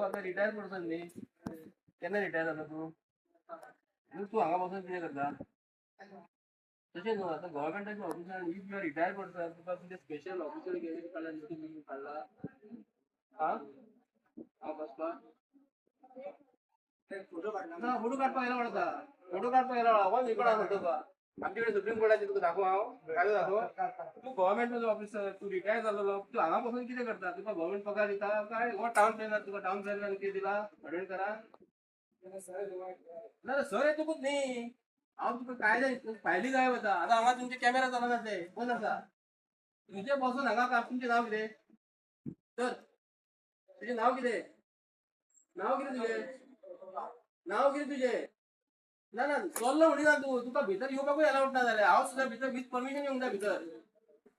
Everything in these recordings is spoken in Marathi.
आता रिटायर पर्सन न्ही. केन्ना रिटायर जाता तू? तू हांगा बसून कितें करता? तशें न्हू आतां गव्हर्मेंटाच्या ऑफिसान if you are retire person तुका कितें स्पेशल ऑफिसर गेले काडला मीटिंग काडला हां हांव बसपाक ना फोटो काडपाक येयला म्हणटा फोटो काडपाक येयला हो निकोणा फोटो का आमचे कडेन सुप्रीम कोर्टाचे तुका दाखोव हांव कायदो दाखोव तू गव्हर्मेंटाचो ऑफिसर तू रिटायर जाल्लो तू हांगा बसून कितें करता तुका गव्हर्मेंट पगार दिता काय हो टाउन प्लॅनर तुका टाउन प्लॅनरान कितें दिला अटेंड करा ना सर येतूच न्ही हांव तुका कायदे फायली जाय वता आतां हांगा तुमचे कॅमेरा चलना ते बंद आसा तुजें बसून हांगा काम तुमचें नांव कितें तर तुजें नांव कितें तुजें नांव कितें तुजें ना ना चल्लो म्हणिना तूं तुका भितर येवपाकूय अलाउड ना जाल्यार हांव सुद्दां भितर वीथ परमिशन येवंक जाय भितर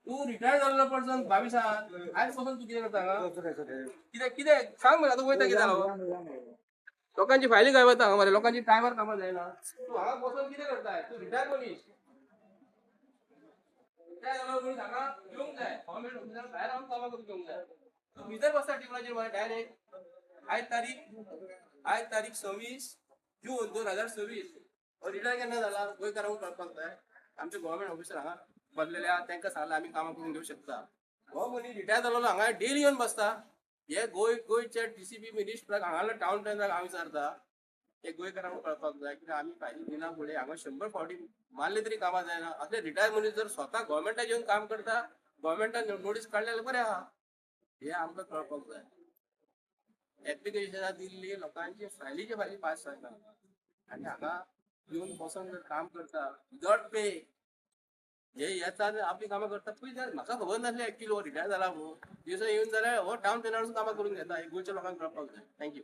तू रिटायर जाल्लो पर्सन 22 आयज पासून तू कितें करता हांगा कितें कितें सांग मरे आतां वयता कितें जालो लोकांची फायली काय वता हांगा मरे लोकांची टायमार कामां जायना तू हांगा बसून कितें करताय तू रिटायर मनीस रिटायर जालो मनीस हांगा येवंक जाय गव्हर्मेंट ऑफिसार भायर रावन कामां करून घेवंक जाय तू भितर बसता टेबलाचेर मरे डायरेक्ट आयज तारीख 26 जून 2026 रिटायर केन्ना जाला गोंयकारांक कळपाक जाय आमचे गव्हर्मेंट ऑफिसर हांगा बसलेले आहा तांकां सांगलां आमी कामां करून घेवं शकता हो मनीस रिटायर जालो हांगा डेली येवन बसता हे गोंयचे टीसीपी मिनिस्टराक हांगासर टाउन प्लॅनराक हांव विचारता हे गोंयकारांक कळपाक जाय कित्याक आमी फायली दिना फुडें हांगा 100 फावटी मारले तरी कामां जायना असले रिटायर मनीस जर स्वता गव्हर्मेंटाक येवन काम करता गव्हर्मेंटान नोटीस काडल्यार बरें आहा हे आमकां कळपाक जाय एप्लिकेशनां दिल्ली लोकांची फायलीचे फायली पास जायना आनी हांगा येवन बसून जर काम करता विदाउट पे हे येता आपली कामां करता पळय म्हाका खबर नासलें एक्चुअली हो रिटायर जाला म्हणून दिवसा येवन जाल्यार हो टाउन प्लॅनरासून कामां करून घेता हे गोंयच्या लोकांक कळपाक जाय थँक्यू